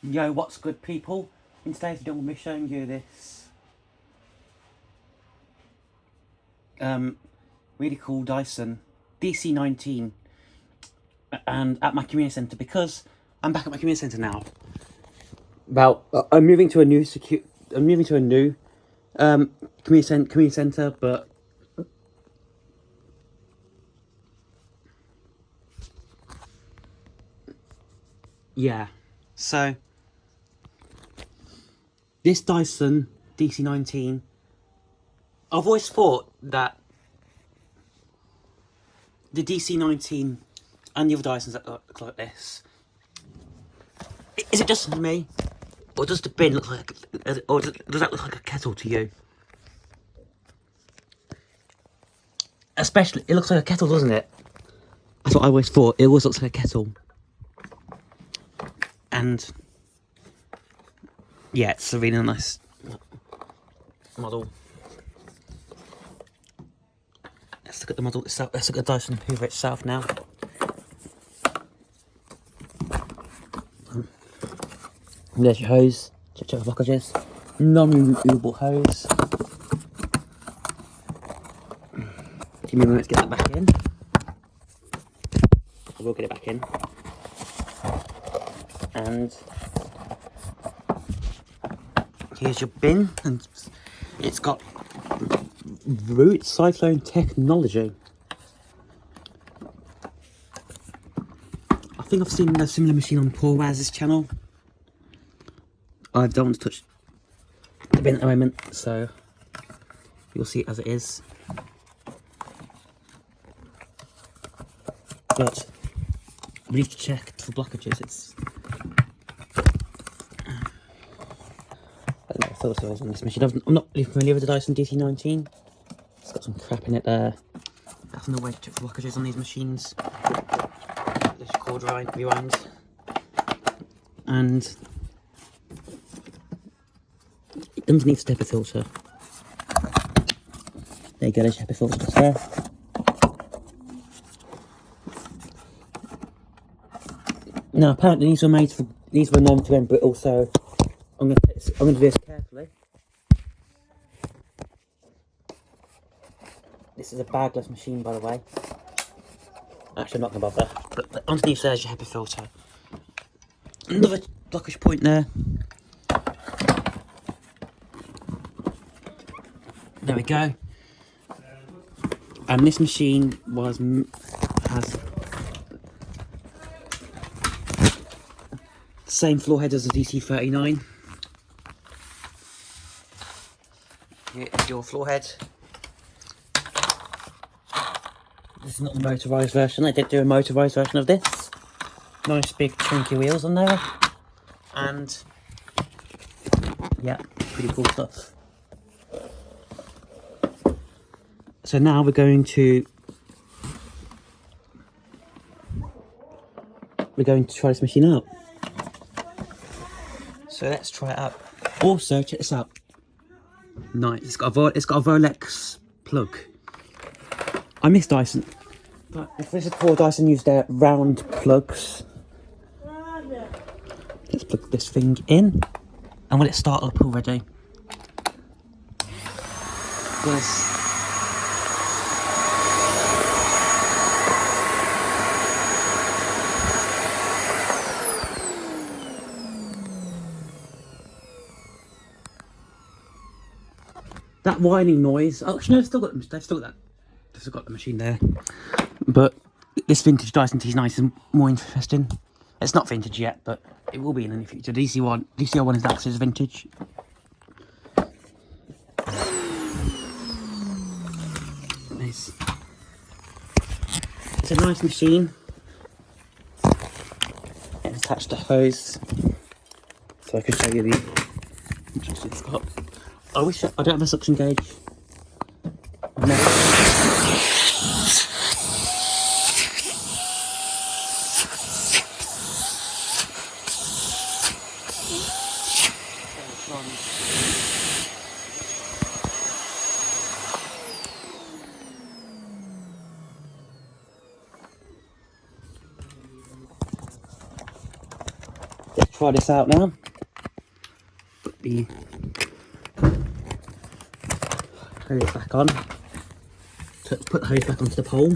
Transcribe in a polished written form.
Yo, what's good, people? In today's video, I'm going to be showing you this really cool Dyson DC19, and at my community centre, because I'm back at my community centre now. I'm moving to a new community centre, but yeah. So this Dyson DC19, I've always thought that the DC19 and the other Dysons that look like this, is it just me, or does the bin look like, or does that look like a kettle to you? Especially, it looks like a kettle, doesn't it? That's what I always thought. It always looks like a kettle. And yeah, it's a really nice model. Let's look at the model itself. Let's look at the Dyson Hoover itself now. There's your hose. Check the blockages. Non-removable hose. Give me a moment to get that back in. I will get it back in. And here's your bin, and it's got root cyclone technology. I think I've seen a similar machine on Paul Raz's channel. I don't want to touch the bin at the moment, so you'll see it as it is. But we need to check for blockages. I don't know what filter is on this machine. I'm not really familiar with the Dyson DC19. It's got some crap in it there. That's no way to check for blockages on these machines. Let's cord rewind. And underneath the HEPA filter. There you go, there's your HEPA filter just there. Now apparently these were known to end, but also I'm going to do this carefully. This is a bagless machine, by the way. Actually, I'm not going to bother. But underneath there's your HEPA filter. Another blockage point there. There we go. And this machine has the same floor head as the DC39. Here's your floor head. This is not the motorised version. I did do a motorised version of this. Nice big chunky wheels on there. And yeah, pretty cool stuff. So now we're going to try this machine out. So let's try it out. Also, check this out. Nice. It's got a Volex plug. I miss Dyson. But if this is before Dyson used their round plugs. Let's plug this thing in. And will it start up already? Yes. That whining noise. Oh, actually, no, they've still got the machine there. But this vintage Dyson DC9 is more interesting. It's not vintage yet, but it will be in the near future. DC01 is actually vintage. It's a nice machine. It's attached to hose, so I can show you the interesting it's got. I don't have a suction gauge. No. try this out now. Put the hose back on. Put the hose back onto the pole.